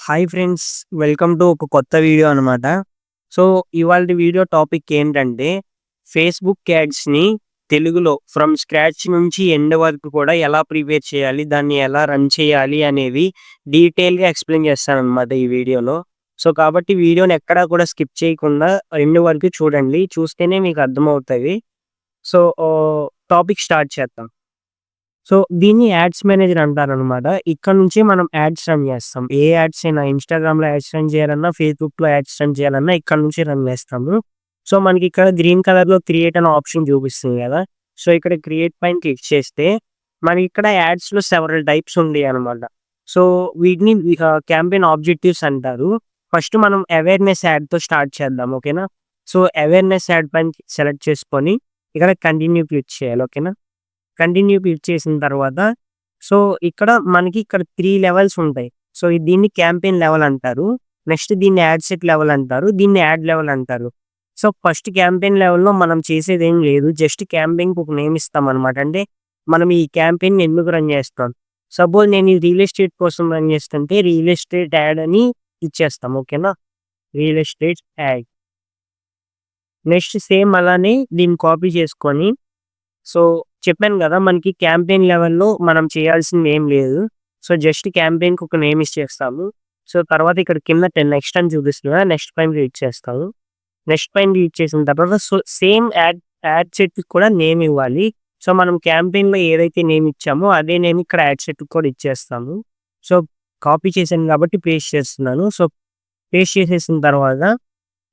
Hi friends, welcome to ఒక కొత్త video అనమాట. సో, ఇవాల్టి వీడియో టాపిక్ ఏంటంటే, ఫేస్‌బుక్ యాడ్స్‌ని తెలుగులో ఫ్రమ్ స్క్రాచ్ నుంచి ఎండ్ వరకు కూడా ఎలా ప్రిపేర్ చేయాలి, దాన్ని ఎలా రన్ చేయాలి అనేవి డీటెయిల్‌గా ఎక్స్‌ప్లెయిన్ చేస్తాననమాట ఈ వీడియోలో. సో, కాబట్టి వీడియోని ఎక్కడా కూడా స్కిప్ చేయకుండా ఎండ్ వరకు చూడండి. చూస్తేనే మీకు అర్థమవుతది. సో, టాపిక్ స్టార్ట్ చేద్దాం. సో, దీన్ని యాడ్స్ మేనేజర్ అంటారనమాట. ఇక్కడ నుంచి మనం యాడ్స్ రన్ చేస్తాం. ఏ యాడ్స్ అయినా ఇన్‌స్టాగ్రామ్‌లో యాడ్స్ రన్ చేయాలన్నా, ఫేస్‌బుక్‌లో యాడ్స్ రన్ చేయాలన్నా ఇక్కడ నుంచి రన్ చేస్తాము. సో, మనకి ఇక్కడ గ్రీన్ కలర్‌లో క్రియేట్ అనే ఆప్షన్ చూపిస్తుంది కదా! సో, ఇక్కడ క్రియేట్ పైన క్లిక్ చేస్తే మనకి ఇక్కడ యాడ్స్‌లో సెవెరల్ టైప్స్ ఉంటాయనమాట. సో, వీటిని క్యాంపెయిన్ ఆబ్జెక్టివ్స్ అంటారు. ఫస్ట్ మనం అవేర్‌నెస్ యాడ్‌తో స్టార్ట్ చేద్దాం. ఓకేనా? సో, అవేర్‌నెస్ యాడ్ పైన సెలెక్ట్ చేసుకొని ఇక్కడ కంటిన్యూ క్లిక్ చేయాలి. ఓకేనా? కంటిన్యూ క్లిక్ చేసిన తర్వాత సో, ఇక్కడ మనకి ఇక్కడ 3 లెవెల్స్ ఉంటాయి. సో, దీన్ని క్యాంపెయిన్ లెవెల్ అంటారు. నెక్స్ట్ దీన్ని యాడ్ సెట్ లెవెల్ అంటారు. దీన్ని యాడ్ లెవెల్ అంటారు. సో, ఫస్ట్ క్యాంపెయిన్ లెవెల్‌లో మనం చేసేదేం లేదు. జస్ట్ క్యాంపెయిన్‌కి ఒక నేమ్ ఇస్తామనమాట. అంటే మనం ఈ క్యాంపెయిన్‌ని ఎందుకు రన్ చేస్తాం. సపోజ్ నేను ఈ రియల్ ఎస్టేట్ కోసం రన్ చేస్తుంటే రియల్ ఎస్టేట్ యాడ్ అని ఇచ్చేస్తాం. ఓకేనా? Real estate add. Next same అలానే దీన్ని కాపీ చేసుకొని సో, చెప్పాను గదా! మనకి క్యాంపెయిన్ లెవెల్‌లో మనం చేయాల్సింది ఏం లేదు. సో, జస్ట్ క్యాంపెయిన్‌కి ఒక నేమ్ ఇచ్చేస్తాము. సో, తర్వాత ఇక్కడ కింద 10 నెక్స్ట్ అని చూపిస్తుంది కదా! నెక్స్ట్ పైన క్లిక్ చేస్తాము. నెక్స్ట్ పైన క్లిక్ చేసిన తర్వాత సో, సేమ్ యాడ్ సెట్‌కి కూడా నేమ్ ఇవ్వాలి. సో, మనం క్యాంపెయిన్‌లో ఏదైతే నేమ్ ఇచ్చామో అదే నేమ్ ఇక్కడ యాడ్ సెట్‌కి కూడా ఇచ్చేస్తాము. సో, కాపీ చేశాను కాబట్టి పేస్ట్ చేస్తున్నాను. సో, పేస్ట్ చేసేసిన తర్వాత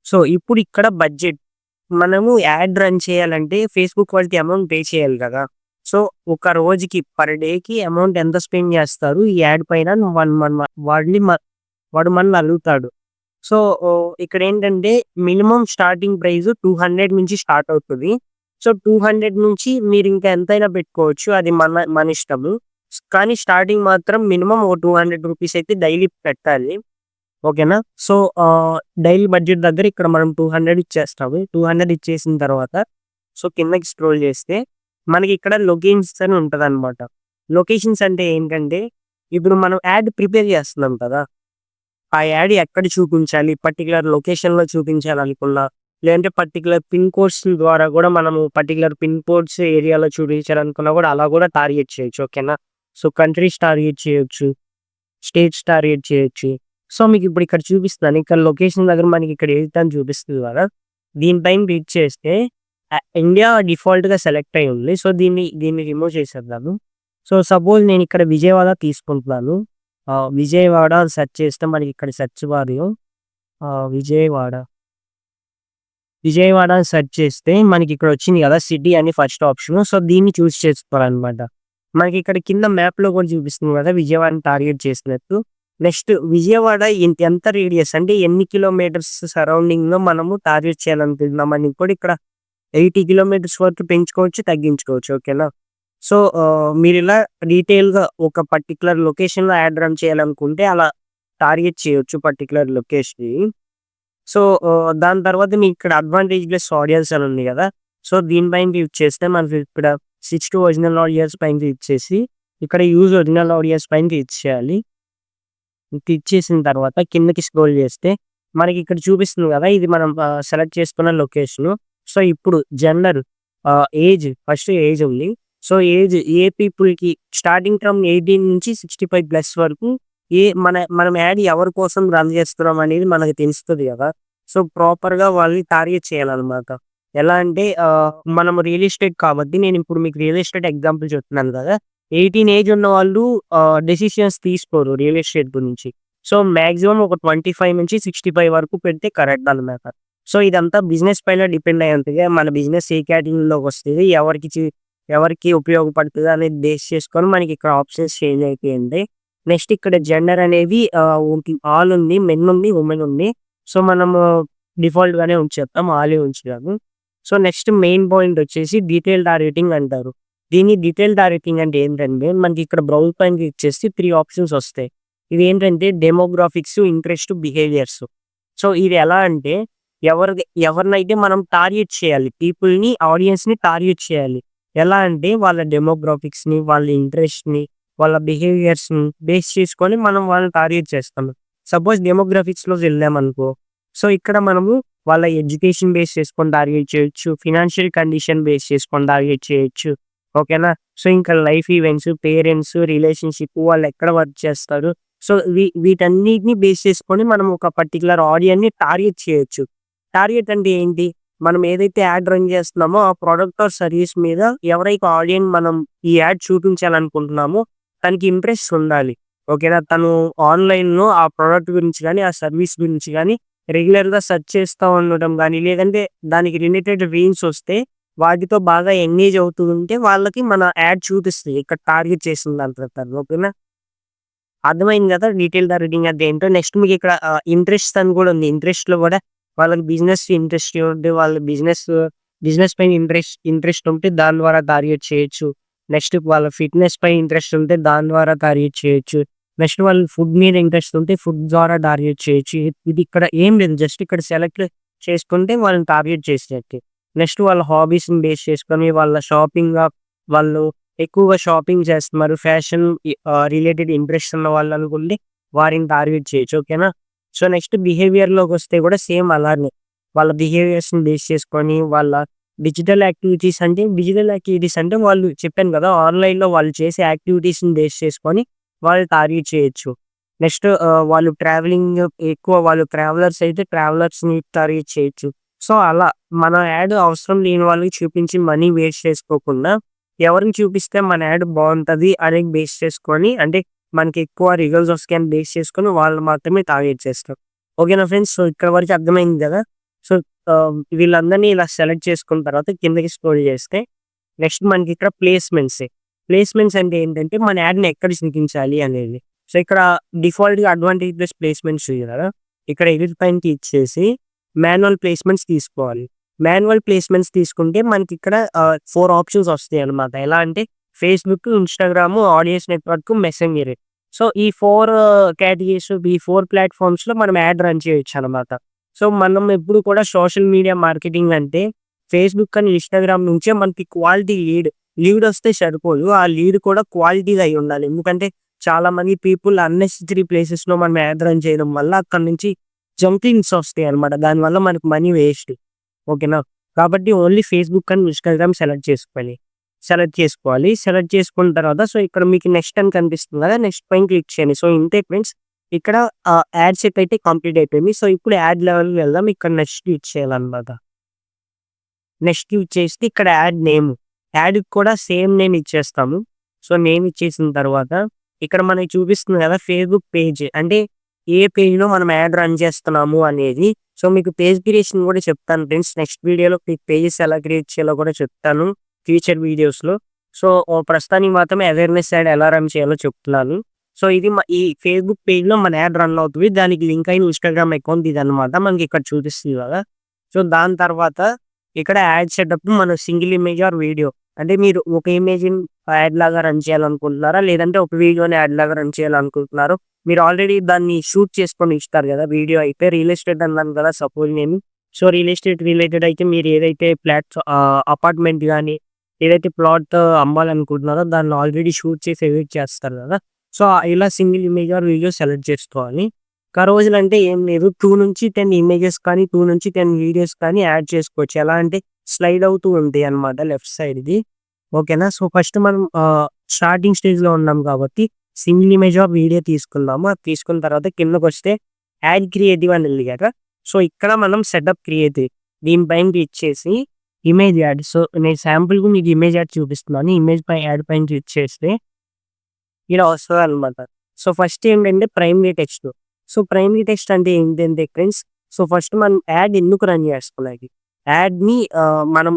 సో, ఇప్పుడు ఇక్కడ బడ్జెట్ మనము యాడ్ రన్ చేయాలంటే ఫేస్‌బుక్ వాళ్ళకి అమౌంట్ పే చేయాలి కదా! సో, ఒక రోజుకి పర్ డేకి అమౌంట్ ఎంత స్పెండ్ చేస్తారు ఈ యాడ్ పైన వన్ మన్ వాడిని మ వాడు మనల్ని అడుగుతాడు. సో, ఇక్కడేంటంటే మినిమమ్ స్టార్టింగ్ ప్రైస్ 200 నుంచి స్టార్ట్ అవుతది. సో, 200 నుంచి మీరింకా ఎంతైనా పెట్టుకోవచ్చు. అది మన ఇష్టము. కానీ స్టార్టింగ్ మాత్రం మినిమమ్ ఓ రూ. 200 అయితే డైలీ పెట్టాలి. ఓకేనా? సో, డైలీ బడ్జెట్ దగ్గర ఇక్కడ మనం 200 ఇచ్చేస్తాము. 200 ఇచ్చేసిన తర్వాత సో, కిందకి స్క్రోల్ చేస్తే మనకి ఇక్కడ లొకేషన్స్ అని ఉంటదనమాట. లొకేషన్స్ అంటే ఏంటంటే, ఇప్పుడు మనం యాడ్ ప్రిపేర్ చేస్తున్నాం కదా! ఆ యాడ్ ఎక్కడ చూపించాలి, పర్టిక్యులర్ లొకేషన్‌లో చూపించాలనుకున్నా, లేదంటే పర్టిక్యులర్ పిన్ కోడ్స్ ద్వారా కూడా మనము పర్టిక్యులర్ పిన్ కోడ్స్ ఏరియాలో చూపించాలనుకున్నా కూడా అలా కూడా టార్గెట్ చేయొచ్చు. ఓకేనా? సో, కంట్రీస్ టార్గెట్ చేయొచ్చు. స్టేట్స్ టార్గెట్ చేయొచ్చు. సో, మీకిప్పుడు ఇక్కడ చూపిస్తున్నాను. ఇక్కడ లొకేషన్ దగ్గర మనకి ఇక్కడ ఎడిట్ అని చూపిస్తుంది కదా! దీనిపైన క్లిక్ చేస్తే ఇండియా డిఫాల్ట్‌గా సెలెక్ట్ అయ్యి ఉంది. సో, దీన్ని రిమూవ్ చేసేద్దాము. సో, సపోజ్ నేను ఇక్కడ విజయవాడ తీసుకుంటున్నాను. విజయవాడ అని సెర్చ్ చేస్తే మనకి ఇక్కడ సెర్చ్ బార్‌లో విజయవాడ, విజయవాడ అని సెర్చ్ చేస్తే మనకి ఇక్కడ వచ్చింది కదా! సిటీ అని ఫస్ట్ ఆప్షను. సో, దీన్ని చూజ్ చేసుకోవాలనమాట. మనకి ఇక్కడ కింద మ్యాప్‌లో కూడా చూపిస్తుంది కదా! విజయవాడని టార్గెట్ చేసినట్టు. నెక్స్ట్ విజయవాడ ఎంత రేడియస్ అంటే ఎన్ని కిలోమీటర్స్ సరౌండింగ్‌లో మనము టార్గెట్ చేయాలనుకుంటున్నామని కూడా ఇక్కడ 80 కిలోమీటర్స్ వరకు పెంచుకోవచ్చు, తగ్గించుకోవచ్చు. ఓకేనా? సో, మీరిలా డీటెయిల్‌గా ఒక పర్టిక్యులర్ లొకేషన్‌లో యాడ్ రన్ చేయాలనుకుంటే అలా టార్గెట్ చేయొచ్చు పర్టిక్యులర్ లొకేషన్‌ని. సో, దాని తర్వాత మీకిక్కడ అడ్వాంటేజ్ ప్లస్ ఆడియన్స్ అని ఉంది గదా! సో, దీనిపైన క్లిక్ చేస్తే మనకి ఇక్కడ 6 ఒరిజినల్ ఆడియన్స్ పైన క్లిక్ చేసి, ఇక్కడ యూజ్ ఒరిజినల్ ఆడియన్స్ పైన క్లిక్ చేయాలి. క్లిక్ చేసిన తర్వాత కిందకి స్క్రోల్ చేస్తే మనకి ఇక్కడ చూపిస్తుంది గదా! ఇది మనం సెలెక్ట్ చేసుకున్న లొకేషను. సో, ఇప్పుడు జెండర్ ఏజ్ ఫస్ట్ ఏజ్ ఉంది. సో, ఏజ్ ఏ పీపుల్‌కి స్టార్టింగ్ ఫ్రమ్ 18 నుంచి 65 ప్లస్ వరకు మనం యాడ్ ఎవరి కోసం రన్ చేస్తున్నాం అనేది మనకు తెలుస్తది గదా! సో, ప్రాపర్‌గా వాళ్ళని టార్గెట్ చేయాలనమాట. ఎలా అంటే మనము రియల్ ఎస్టేట్ కాబట్టి నేనిప్పుడు మీకు రియల్ ఎస్టేట్ ఎగ్జాంపుల్ చెప్తున్నాను గదా! 18 ఏజ్ ఉన్నవాళ్ళు డెసిషన్స్ తీసుకోరు రియల్ ఎస్టేట్ గురించి. సో, మాక్సిమం ఒక 25 నుంచి 65 వరకు పెడితే కరెక్ట్ అనమాట. సో, ఇదంతా బిజినెస్ పైన డిపెండ్ అయ్యి ఉంటది. మన బిజినెస్ ఏ కేటగిరీలోకొస్తది, ఎవరికి ఉపయోగపడుతది అనేది బేస్ చేసుకొని మనకి ఇక్కడ ఆప్షన్స్ చేంజ్ అయితాయండి. నెక్స్ట్ ఇక్కడ జెండర్ అనేది ఆల్ ఉంది, మెన్ ఉంది, వుమెన్ ఉంది. సో, మనము డిఫాల్ట్‌గానే ఉంచేద్దాం. ఆలే ఉంచుదాము. సో, నెక్స్ట్ మెయిన్ పాయింట్ వచ్చేసి డీటెయిల్ టార్గెటింగ్ అంటారు. దీన్ని డీటెయిల్ టార్గెటింగ్ అంటే ఏంటంటే మనకి ఇక్కడ బ్రౌజ్ పైన క్లిక్ చేస్తే 3 ఆప్షన్స్ వస్తాయి. ఇవేంటంటే డెమోగ్రాఫిక్స్, ఇంట్రెస్ట్, బిహేవియర్స్. సో, ఇది ఎలా అంటే ఎవరినైతే మనం టార్గెట్ చేయాలి. ఆడియన్స్‌ని టార్గెట్ చేయాలి. ఎలా అంటే వాళ్ళ డెమోగ్రాఫిక్స్‌ని, వాళ్ళ ఇంట్రెస్ట్‌ని, వాళ్ళ బిహేవియర్స్‌ని బేస్ చేసుకొని మనం వాళ్ళని టార్గెట్ చేస్తాము. సపోజ్ డెమోగ్రఫిక్స్‌లోకి వెళ్ళామనుకో, సో, ఇక్కడ మనము వాళ్ళ ఎడ్యుకేషన్ బేస్ చేసుకొని టార్గెట్ చేయొచ్చు. ఫినాన్షియల్ కండిషన్ బేస్ చేసుకొని టార్గెట్ చేయొచ్చు. ఓకేనా? సో, ఇంకా లైఫ్ ఈవెంట్స్, పేరెంట్స్, రిలేషన్‌షిప్ వాళ్ళెక్కడ వర్క్ చేస్తారు. సో, వీటన్నిటిని బేస్ చేసుకొని మనం ఒక పర్టిక్యులర్ ఆడియన్‌ని టార్గెట్ చేయొచ్చు. టార్గెట్ అంటే ఏంటి? మనం ఏదైతే యాడ్ రన్ చేస్తున్నామో ఆ ప్రొడక్ట్ ఆర్ సర్వీస్ మీద ఎవరైతే ఆడియన్ మనం ఈ యాడ్ చూపించాలనుకుంటున్నామో తనకి ఇంట్రెస్ట్ ఉండాలి. ఓకేనా? తను ఆన్‌లైన్‌లో ఆ ప్రొడక్ట్ గురించి గాని, ఆ సర్వీస్ గురించి గాని రెగ్యులర్‌గా సెర్చ్ చేస్తా ఉండడం గాని, లేదంటే దానికి రిలేటెడ్ రీల్స్ వస్తే వాటితో బాగా ఎంగేజ్ అవుతూ ఉంటే వాళ్ళకి మన యాడ్ చూపిస్తది. ఇక్కడ టార్గెట్ చేసిన దాని ప్రకారం. ఓకేనా? అర్థమైంది కదా! డీటెయిల్ టార్గెటింగ్ అంటే ఏంటో. నెక్స్ట్ మీకిక్కడ ఇంట్రెస్ట్ అని కూడా ఉంది. ఇంట్రెస్ట్‌లో కూడా వాళ్ళకి బిజినెస్ ఇంట్రెస్ట్ ఉంటే వాళ్ళు బిజినెస్ పైన ఇంట్రెస్ట్ ఉంటే దాని ద్వారా టార్గెట్ చేయొచ్చు. నెక్స్ట్ వాళ్ళ ఫిట్‌నెస్ పై ఇంట్రెస్ట్ ఉంటే దాని ద్వారా టార్గెట్ చేయొచ్చు. నెక్స్ట్ వాళ్ళు ఫుడ్ మీద ఇంట్రెస్ట్ ఉంటే ఫుడ్ ద్వారా టార్గెట్ చేయొచ్చు. ఇది ఇక్కడ ఏం లేదు. జస్ట్ ఇక్కడ సెలెక్ట్ చేసుకుంటే వాళ్ళని టార్గెట్ చేసినట్టే. నెక్స్ట్ వాళ్ళ హాబీస్‌ని బేస్ చేసుకొని వాళ్ళు ఎక్కువగా షాపింగ్ చేస్తున్నారు. ఫ్యాషన్ రిలేటెడ్ ఇంట్రెస్ట్ ఉన్న వాళ్ళనుకుంటే వారిని టార్గెట్ చేయొచ్చు. ఓకేనా? సో, నెక్స్ట్ బిహేవియర్‌లోకొస్తే కూడా సేమ్ అలానే. వాళ్ళ బిహేవియర్స్‌ని బేస్ చేసుకొని వాళ్ళ డిజిటల్ యాక్టివిటీస్ అంటే వాళ్ళు చెప్పాను కదా! ఆన్‌లైన్‌లో వాళ్ళు చేసే యాక్టివిటీస్‌ని బేస్ చేసుకొని వాళ్ళు టార్గెట్ చేయొచ్చు. నెక్స్ట్ వాళ్ళు ట్రావెలర్స్ అయితే ట్రావెలర్స్‌ని టార్గెట్ చేయొచ్చు. సో, అలా మన యాడ్ అవసరం లేని వాళ్ళకి చూపించి మనీ వేస్ట్ చేసుకోకుండా ఎవరికి చూపిస్తే మన యాడ్ బావుంటది అనేది బేస్ చేసుకొని అంటే మనకి ఎక్కువ రిజల్ట్స్ వస్తాయని బేస్ చేసుకొని వాళ్ళు మాత్రమే టార్గెట్ చేస్తారు. ఓకేనా ఫ్రెండ్స్? సో, ఇక్కడ వరకు అర్థమైంది కదా! సో, వీళ్ళందరిని ఇలా సెలెక్ట్ చేసుకున్న తర్వాత కిందకి స్క్రోల్ చేస్తే నెక్స్ట్ మనకిక్కడ ప్లేస్‌మెంట్స్ అంటే ఏంటంటే మన యాడ్‌ని ఎక్కడ చూపించాలి అనేది. సో, ఇక్కడ డిఫాల్ట్‌గా అడ్వాంటేజ్ ప్లేస్‌మెంట్స్ ఉంది కదా! ఇక్కడ ఎడిట్ పైన క్లిక్ చేసి మాన్యువల్ ప్లేస్‌మెంట్స్ తీసుకోవాలి. మాన్యువల్ ప్లేస్‌మెంట్స్ తీసుకుంటే మనకిక్కడ 4 ఆప్షన్స్ వస్తాయన్నమాట. ఎలా అంటే Facebook, Instagram, audience network, messenger. So, ఈ 4 కేటగిరీస్ ఈ 4 ప్లాట్‌ఫార్మ్స్‌లో మనం యాడ్ రన్ చేయొచ్చనమాట. సో, మనం ఎప్పుడు కూడా సోషల్ మీడియా మార్కెటింగ్ అంటే ఫేస్‌బుక్ అని, ఇన్‌స్టాగ్రామ్ నుంచే మనకి క్వాలిటీ లీడొస్తే సరిపోదు. ఆ లీడ్ కూడా క్వాలిటీగా అయ్యుండాలి. ఎందుకంటే చాలా మంది పీపుల్ అన్నెసెసరీ ప్లేసెస్‌లో మనం యాడ్ రన్ చేయడం వల్ల అక్కడి నుంచి జంపింగ్స్ వస్తాయన్నమాట. దానివల్ల మనకు మనీ వేస్ట్. ఓకేనా? కాబట్టి only Facebook and Instagram select చేసుకోవాలి. సెలెక్ట్ చేసుకున్న తర్వాత సో, ఇక్కడ మీకు నెక్స్ట్ అని కనిపిస్తుంది కదా! నెక్స్ట్ పైన క్లిక్ చేయండి. సో, ఇంతే ఫ్రెండ్స్. ఇక్కడ యాడ్ సెట్ అయితే కంప్లీట్ అయిపోయింది. సో, ఇప్పుడు యాడ్ లెవెల్‌కి వెళ్దాం. ఇక్కడ నెక్స్ట్ క్లిక్ చేయాలన్నమాట. నెక్స్ట్ క్లిక్ చేస్తే ఇక్కడ యాడ్‌కి కూడా సేమ్ నేమ్ ఇచ్చేస్తాము. సో, నేమ్ ఇచ్చేసిన తర్వాత ఇక్కడ మనకి చూపిస్తుంది కదా! Facebook page. అంటే ఏ పేజ్‌లో మనం యాడ్ రన్ చేస్తున్నాము అనేది. సో, మీకు పేజ్ క్రియేషన్ కూడా చెప్తాను ఫ్రెండ్స్. నెక్స్ట్ వీడియోలో మీకు పేజెస్ ఎలా క్రియేట్ చేయాలో కూడా చెప్తాను ఫ్యూచర్ వీడియోస్‌లో. సో, ప్రస్తుతానికి మాత్రం అవేర్‌నెస్ యాడ్ ఎలా రన్ చేయాలో చెప్తున్నాను. సో, ఇది ఈ ఫేస్‌బుక్ పేజ్‌లో మన యాడ్ రన్ అవుతది. దానికి లింక్ అయిన ఇన్‌స్టాగ్రామ్ అకౌంట్ ఇదన్నమాట. మనకి ఇక్కడ చూపిస్తుంది కదా! సో, దాని తర్వాత ఇక్కడ యాడ్ సెటప్ మనం సింగిల్ ఇమేజ్ ఆర్ వీడియో అంటే మీరు ఒక ఇమేజ్‌ని యాడ్ లాగా రన్ చేయాలనుకుంటున్నారా? లేదంటే ఒక వీడియోని యాడ్ లాగా రన్ చేయాలనుకుంటున్నారో మీరు ఆల్రెడీ దాన్ని షూట్ చేసుకొని ఇస్తారు గదా! వీడియో అయితే రియల్ ఎస్టేట్ అన్నాను కదా! సపోజ్ నేను. సో, రియల్ ఎస్టేట్ రిలేటెడ్ అయితే మీరు ఏదైతే అపార్ట్‌మెంట్ గాని, ఏదైతే ప్లాట్ అమ్మాలనుకుంటున్నారో దాన్ని ఆల్రెడీ షూట్ చేసి ఎడిట్ చేస్తారు గదా! సో, ఇలా single image or video select చేసుకోవాలి. రోజులంటే ఏం లేదు. 2-10 ఇమేజెస్ కానీ, 2-10 వీడియోస్ కానీ యాడ్ చేసుకోవచ్చు. ఎలా అంటే స్లైడ్ అవుతూ ఉంటాయన్నమాట లెఫ్ట్ సైడ్‌ది. ఓకేనా? సో, ఫస్ట్ మనం స్టార్టింగ్ స్టేజ్‌లో ఉన్నాం కాబట్టి సింగిల్ ఇమేజ్ ఆఫ్ వీడియో తీసుకుందాము. అది తీసుకున్న తర్వాత కిందకొస్తే యాడ్ క్రియేటివ్ అని ఉంది గదా! సో, ఇక్కడ మనం సెటప్ క్రియేటివ్ దీనిపైన క్లిక్ చేసి ఇమేజ్ యాడ్. సో, నేను శాంపుల్‌గా మీకు ఇమేజ్ యాడ్ చూపిస్తున్నాను. ఇమేజ్ యాడ్ పైన క్లిక్ చేస్తే ఇలా వస్తదనమాట. సో, ఫస్ట్ ఏంటంటే primary text. So, primary text అంటే ఏంటంటే ఫ్రెండ్స్, సో, ఫస్ట్ మనం యాడ్ ఎందుకు రన్ చేసుకోవాలి? యాడ్‌ని మనం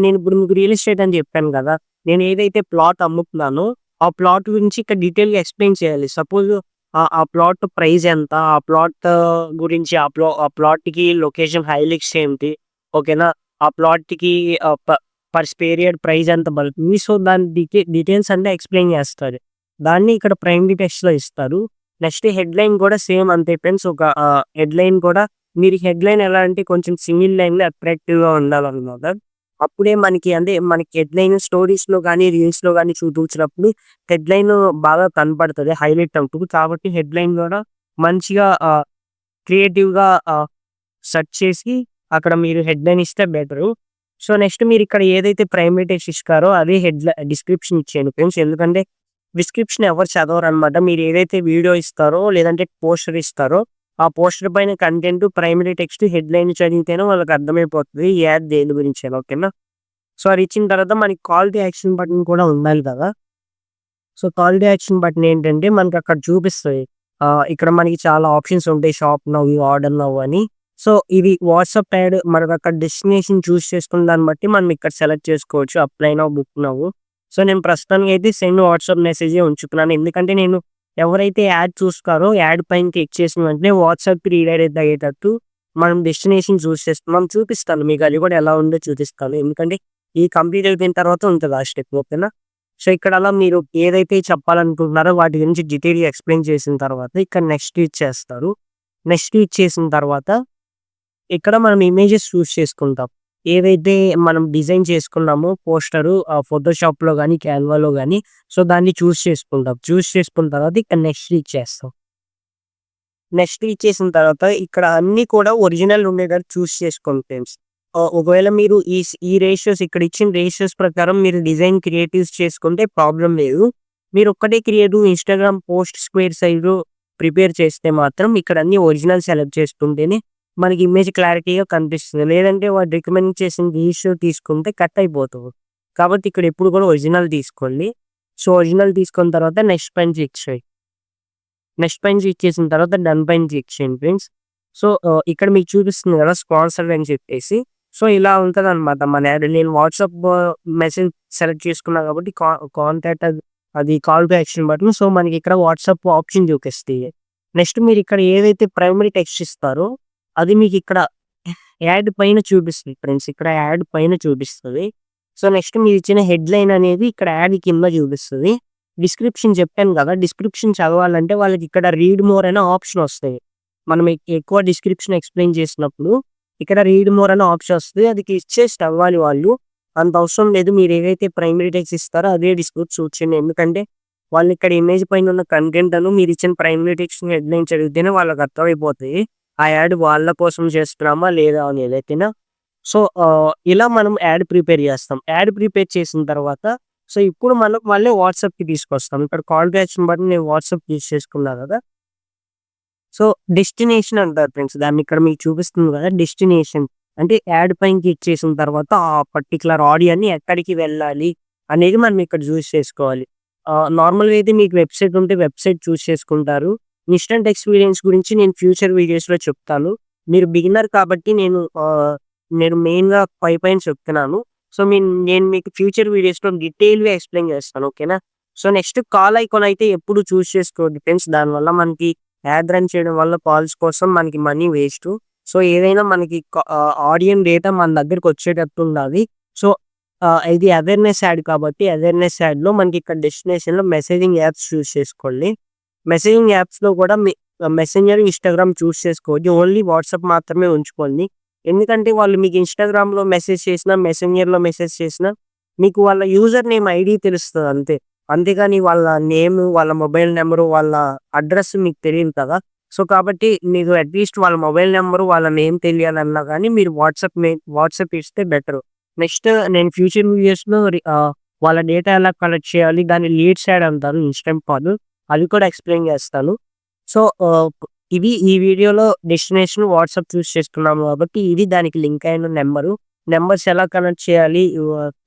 నేను ఇప్పుడు మీకు రియల్ ఎస్టేట్ అని చెప్పాను కదా! నేను ఏదైతే ప్లాట్ అమ్ముతున్నానో, ఆ ప్లాట్ గురించి ఇక్కడ డీటెయిల్‌గా ఎక్స్‌ప్లెయిన్ చేయాలి. సపోజ్ ఆ ప్లాట్ ప్రైస్ ఎంత? ఆ ప్లాట్ గురించి ఆ ప్లాట్‌కి లొకేషన్ హైలైట్స్ ఏంటి? ఓకేనా? ఆ ప్లాట్‌కి ఆహ్, ప పర్ స్క్వేర్ యార్డ్ ప్రైస్ ఎంత పడుతుంది? సో, దాని డీటెయిల్స్ అన్నీ ఎక్స్‌ప్లెయిన్ చేస్తారు. దాన్ని ఇక్కడ ప్రైమరీ టెక్స్ట్‌లో ఇస్తారు. నెక్స్ట్ హెడ్‌లైన్ కూడా సేమ్ అంతే ఫ్రెండ్స్. ఒక హెడ్‌లైన్ కూడా మీరు హెడ్‌లైన్ ఎలా అంటే కొంచెం సింగిల్ లైన్‌లో అట్రాక్టివ్‌గా ఉండాలన్నమాట. అప్పుడే మనకి హెడ్‌లైన్ స్టోరీస్‌లో గాని, రీల్స్‌లో గాని చూపించినప్పుడు హెడ్‌లైన్ బాగా కనపడతది. హైలైట్ అవుతది. కాబట్టి హెడ్‌లైన్ కూడా మంచిగా క్రియేటివ్‌గా సెర్చ్ చేసి అక్కడ మీరు హెడ్‌లైన్ ఇస్తే బెటరు. సో, నెక్స్ట్ మీరిక్కడ ఏదైతే ప్రైమరీ టెక్స్ట్ ఇస్తారో అదే డిస్క్రిప్షన్ ఇచ్చేయండి ఫ్రెండ్స్. ఎందుకంటే డిస్క్రిప్షన్ ఎవరు చదవరనమాట. మీరు ఏదైతే వీడియో ఇస్తారో లేదంటే పోస్టర్ ఇస్తారో ఆ పోస్టర్ పైన కంటెంట్, ప్రైమరీ టెక్స్ట్, హెడ్‌లైన్ చదివితేనే వాళ్ళకి అర్థమైపోతది. ఈ యాడ్ దేని గురించని. ఓకేనా? సో, అది ఇచ్చిన తర్వాత మనకి కాల్ టు యాక్షన్ బటన్ కూడా ఉండాలి కదా! So, call to action button ఏంటంటే మనకక్కడ చూపిస్తది. ఇక్కడ మనకి చాలా ఆప్షన్స్ ఉంటాయి. షాప్ నౌ, ఆర్డర్ నౌ అని. సో, ఇది వాట్సాప్ యాడ్ మనకక్కడ డెస్టినేషన్ చూజ్ చేసుకున్న దాన్ని బట్టి మనం ఇక్కడ సెలెక్ట్ చేసుకోవచ్చు. Apply now, book now. So, నేను ప్రస్తుతానికైతే సెండ్ వాట్సాప్ మెసేజే ఉంచుతున్నాను. ఎందుకంటే నేను ఎవరైతే యాడ్ చూస్తారో యాడ్ పైన క్లిక్ చేసిన వెంటనే వాట్సాప్‌కి రీడైరెక్ట్ అయ్యేటట్టు మనం డెస్టినేషన్ చూజ్ చేసుకున్నాం. చూపిస్తాను మీకు అది కూడా ఎలా ఉందో చూపిస్తాను. ఎందుకంటే ఈ కంప్లీట్ అయిపోయిన తర్వాత ఉంటది ఆ స్టెప్. ఓకేనా? సో, ఇక్కడ అలా మీరు ఏదైతే చెప్పాలనుకుంటున్నారో వాటి గురించి డీటెయిల్‌గా ఎక్స్‌ప్లెయిన్ చేసిన తర్వాత ఇక్కడ నెక్స్ట్ ఇచ్చేస్తారు. నెక్స్ట్ ఇచ్చేసిన తర్వాత ఇక్కడ మనం ఇమేజెస్ చూజ్ చేసుకుంటాం. ఏదైతే మనం డిజైన్ చేసుకున్నామో పోస్టరు ఫోటోషాప్‌లో గాని, క్యాన్వాలో గాని సో, దాన్ని చూజ్ చేసుకుంటాం. చూజ్ చేసుకున్న తర్వాత ఇక్కడ నెక్స్ట్ ఇచ్చేస్తాం. నెక్స్ట్ ఇచ్చేసిన తర్వాత ఇక్కడ అన్నీ కూడా ఒరిజినల్ ఉండేటట్టు చూజ్ చేసుకోండి ఫ్రెండ్స్. ఒకవేళ మీరు ఈ రేషియోస్ ఇక్కడ ఇచ్చిన రేషియోస్ ప్రకారం మీరు డిజైన్ క్రియేటివ్స్ చేసుకుంటే ప్రాబ్లమ్ లేదు. మీరు ఒక్కటే creative Instagram post square size prepare చేస్తే మాత్రం ఇక్కడ అన్నీ ఒరిజినల్ సెలెక్ట్ చేసుకుంటేనే మనకి ఇమేజ్ క్లారిటీగా కనిపిస్తుంది. లేదంటే వాడు రికమెండ్ చేసిన రేషియో తీసుకుంటే కట్ అయిపోతది. కాబట్టి ఇక్కడ ఎప్పుడు కూడా ఒరిజినల్ తీసుకోండి. సో, ఒరిజినల్ తీసుకున్న తర్వాత నెక్స్ట్ పైన క్లిక్ చేయండి. నెక్స్ట్ పైన క్లిక్ చేసిన తర్వాత డన్ పైన క్లిక్ చేయండి ఫ్రెండ్స్. సో, ఇక్కడ మీకు చూపిస్తుంది కదా స్పాన్సర్డ్ అని చెప్పేసి. సో, ఇలా ఉంటదనమాట మన యాడ్. నేను వాట్సాప్ మెసేజ్ సెలెక్ట్ చేసుకున్నా కాబట్టి కాంటాక్ట్ అది call to action button. So, మనకి ఇక్కడ వాట్సాప్ ఆప్షన్ చూపిస్తాయి. నెక్స్ట్ మీరు ఇక్కడ ఏదైతే ప్రైమరీ టెక్స్ట్ ఇస్తారో అది మీకు ఇక్కడ యాడ్ పైన చూపిస్తుంది ఫ్రెండ్స్. ఇక్కడ యాడ్ పైన చూపిస్తది. సో, నెక్స్ట్ మీరు ఇచ్చిన హెడ్‌లైన్ అనేది ఇక్కడ యాడ్ కింద చూపిస్తది. డిస్క్రిప్షన్ చెప్పాను కదా! డిస్క్రిప్షన్ చదవాలంటే వాళ్ళకి ఇక్కడ రీడ్ మోర్ అనే ఆప్షన్ వస్తాయి. మనం ఎక్కువ డిస్క్రిప్షన్ ఎక్స్‌ప్లెయిన్ చేసినప్పుడు ఇక్కడ రీడ్ మోర్ అనే ఆప్షన్ వస్తది. అది క్లిక్ చేసి చదవాలి వాళ్ళు. అంత అవసరం లేదు. మీరు ఏదైతే ప్రైమరీ టెక్స్ట్ ఇస్తారో అదే డిస్క్రిప్షన్ చూసేయండి. ఎందుకంటే వాళ్ళు ఇక్కడ ఇమేజ్ పైన ఉన్న కంటెంట్ మీరు ఇచ్చిన ప్రైమరీ టెక్స్ట్ హెడ్‌లైన్ చదివితేనే వాళ్ళకి అర్థమైపోతది. ఆ యాడ్ వాళ్ళ కోసం చేస్తున్నామా లేదా అనేది. ఓకేనా? సో, ఇలా మనం యాడ్ ప్రిపేర్ చేస్తాం. యాడ్ ప్రిపేర్ చేసిన తర్వాత సో, ఇప్పుడు మనం మళ్ళీ వాట్సాప్‌కి తీసుకొస్తాం. ఇక్కడ కాల్ టు యాక్షన్ బటన్ నేను వాట్సాప్ యూజ్ చేసుకున్నా కదా! సో, డెస్టినేషన్ అంటారు ఫ్రెండ్స్. దాన్ని ఇక్కడ మీకు చూపిస్తుంది కదా! డెస్టినేషన్. అంటే యాడ్ పైన క్లిక్ చేసిన తర్వాత ఆ పర్టిక్యులర్ ఆడియన్‌ని ఎక్కడికి వెళ్ళాలి అనేది మనం ఇక్కడ చూజ్ చేసుకోవాలి. నార్మల్‌గా అయితే మీకు వెబ్‌సైట్ ఉంటే వెబ్‌సైట్ చూజ్ చేసుకుంటారు. ఇన్‌స్టంట్ ఎక్స్‌పీరియన్స్ గురించి నేను ఫ్యూచర్ వీడియోస్‌లో చెప్తాను. మీరు బిగినర్ కాబట్టి నేను మెయిన్‌గా పైన చెప్తున్నాను. సో, నేను మీకు ఫ్యూచర్ వీడియోస్‌లో డీటెయిల్‌గా ఎక్స్‌ప్లెయిన్ చేస్తాను. ఓకేనా? సో, నెక్స్ట్ కాల్ ఐకాన్ అయితే ఎప్పుడు చూజ్ చేసుకోవద్దు ఫ్రెండ్స్. దానివల్ల మనకి యాడ్ రన్ చేయడం వల్ల కాల్స్ కోసం మనకి మనీ వేస్టు. సో, ఏదైనా మనకి ఆడియన్ డేటా మన దగ్గరకొచ్చేటట్టు ఉండాలి. సో, ఇది అవేర్‌నెస్ యాడ్ కాబట్టి అవేర్‌నెస్ యాడ్‌లో మనకి ఇక్కడ డెస్టినేషన్‌లో మెసేజింగ్ యాప్స్ చూజ్ చేసుకోండి. మెసేజింగ్ యాప్స్‌లో కూడా మెసెంజర్, ఇన్‌స్టాగ్రామ్ చూజ్ చేసుకోవద్దు. ఓన్లీ వాట్సాప్ మాత్రమే ఉంచుకోండి. ఎందుకంటే వాళ్ళు మీకు ఇన్‌స్టాగ్రామ్‌లో మెసేజ్ చేసినా, మెసెంజర్‌లో మెసేజ్ చేసినా మీకు వాళ్ళ యూజర్ నేమ్ ఐడీ తెలుస్తది అంతే. అంతేగాని వాళ్ళ నేము, వాళ్ళ మొబైల్ నంబరు, వాళ్ళ అడ్రెస్ మీకు తెలీదు కదా! సో, కాబట్టి మీకు అట్‌లీస్ట్ వాళ్ళ మొబైల్ నంబరు, వాళ్ళ నేమ్ తెలియాలన్నా గానీ మీరు వాట్సాప్ ఇస్తే బెటరు. నెక్స్ట్ నేను ఫ్యూచర్ వీడియోస్‌లో వాళ్ళ డేటా ఎలా కలెక్ట్ చేయాలి, దాన్ని లీడ్స్ యాడ్ అంటారు ఇన్‌స్టాంట్ కాల్. అది కూడా ఎక్స్‌ప్లెయిన్ చేస్తాను. సో, ఇది ఈ వీడియోలో డెస్టినేషన్ వాట్సాప్ చూజ్ చేసుకున్నాము కాబట్టి ఇది దానికి లింక్ అయిన నంబరు. నంబర్స్ ఎలా కనెక్ట్ చేయాలి,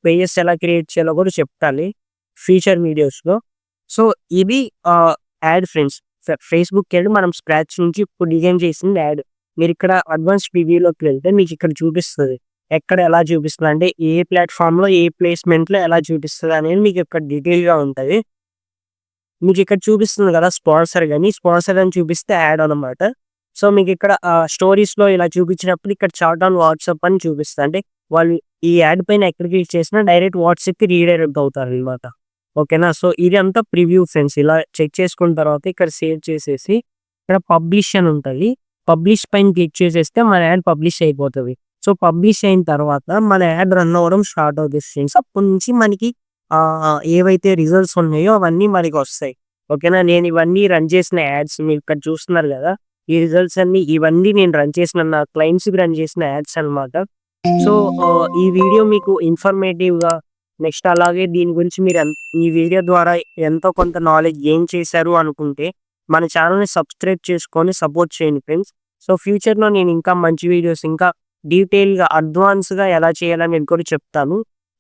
పేజెస్ ఎలా క్రియేట్ చేయాలో కూడా చెప్తాను ఫ్యూచర్ వీడియోస్‌లో. సో, ఇది యాడ్ ఫ్రెండ్స్. ఫేస్‌బుక్ యాడ్ మనం స్క్రాచ్ నుంచి ఇప్పుడు డిజైన్ చేసింది యాడ్. మీరిక్కడ అడ్వాన్స్ ప్రివ్యూలోకి వెళ్తే మీకిక్కడ చూపిస్తది. ఎక్కడ ఎలా చూపిస్తది అంటే ఏ ప్లాట్‌ఫార్మ్‌లో, ఏ ప్లేస్‌మెంట్‌లో ఎలా చూపిస్తది అనేది మీకు ఇక్కడ డీటెయిల్‌గా ఉంటది. మీకిక్కడ చూపిస్తుంది కదా! స్పాన్సర్ గాని, స్పాన్సర్ అని చూపిస్తే యాడ్ అనమాట. సో, మీకిక్కడ స్టోరీస్‌లో ఇలా చూపించినప్పుడు ఇక్కడ చాట్ ఆన్ వాట్సాప్ అని చూపిస్తది. అంటే వాళ్ళు ఈ యాడ్ పైన ఎక్కడ క్లిక్ చేసినా డైరెక్ట్ వాట్సాప్‌కి రీడైరెక్ట్ అవుతారనమాట. ఓకేనా? సో, ఇది అంతా ప్రివ్యూ ఫ్రెండ్స్. ఇలా చెక్ చేసుకున్న తర్వాత ఇక్కడ సేవ్ చేసేసి ఇక్కడ పబ్లిష్ అని ఉంటది. పబ్లిష్ పైన క్లిక్ చేసేస్తే మన యాడ్ పబ్లిష్ అయిపోతది. సో, పబ్లిష్ అయిన తర్వాత మన యాడ్ రన్ అవ్వడం స్టార్ట్ అవుతది ఫ్రెండ్స్. అప్పటి నుంచి మనకి ఏవైతే రిజల్ట్స్ ఉన్నాయో అవన్నీ మనకొస్తాయి. ఓకేనా. నేను ఇవన్నీ రన్ చేసిన యాడ్స్ మీరు ఇక్కడ చూస్తున్నారు కదా, ఈ రిజల్ట్స్ అన్ని ఇవన్నీ నేను రన్ చేసిన నా క్లయింట్స్కి రన్ చేసిన యాడ్స్ అన్నమాట. సో ఈ వీడియో మీకు ఇన్ఫర్మేటివ్గా, నెక్స్ట్ అలాగే దీని గురించి మీరు ఈ వీడియో ద్వారా ఎంతో కొంత నాలెడ్జ్ గెయిన్ చేశారు అనుకుంటే మన ఛానల్ని సబ్స్క్రైబ్ చేసుకొని సపోర్ట్ చేయండి ఫ్రెండ్స్. సో ఫ్యూచర్లో నేను ఇంకా మంచి వీడియోస్, ఇంకా డీటెయిల్గా అడ్వాన్స్గా ఎలా చేయాలని నేను కూడా చెప్తాను.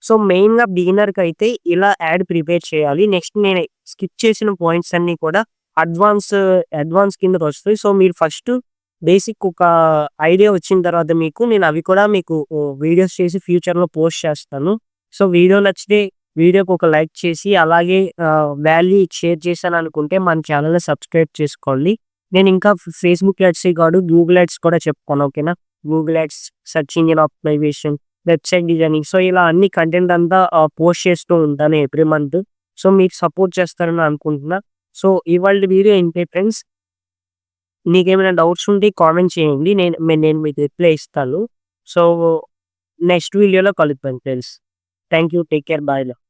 సో మెయిన్గా బిగినర్కి అయితే ఇలా యాడ్ ప్రిపేర్ చేయాలి. నెక్స్ట్ నేను స్కిప్ చేసిన పాయింట్స్ అన్నీ కూడా అడ్వాన్స్ కిందకి వస్తాయి. సో మీరు ఫస్ట్ బేసిక్ ఒక ఐడియా వచ్చిన తర్వాత నేను అవి కూడా మీకు వీడియోస్ చేసి ఫ్యూచర్లో పోస్ట్ చేస్తాను. సో వీడియో నచ్చితే వీడియోకి ఒక లైక్ చేసి, అలాగే వాల్యూ షేర్ చేశాను అనుకుంటే మన ఛానల్ని సబ్స్క్రైబ్ చేసుకోండి. నేను ఇంకా ఫేస్బుక్ యాడ్స్ కాదు, గూగుల్ యాడ్స్ కూడా చెప్పుకోను. ఓకేనా. Google ads, search engine optimisation, website designing, so ఇలా అన్ని కంటెంట్ అంతా పోస్ట్ చేస్తూ ఉంటాను ఎవ్రీ మంత్. సో మీరు సపోర్ట్ చేస్తారని అనుకుంటున్నా. సో ఇవాళ వీడియో ఇంతే ఫ్రెండ్స్. మీకేమైనా డౌట్స్ ఉంటే కామెంట్ చేయండి. నేను మీకు రిప్లై ఇస్తాను. సో నెక్స్ట్ వీడియోలో కలుద్దాం friends. Thank you. Take care. Bye.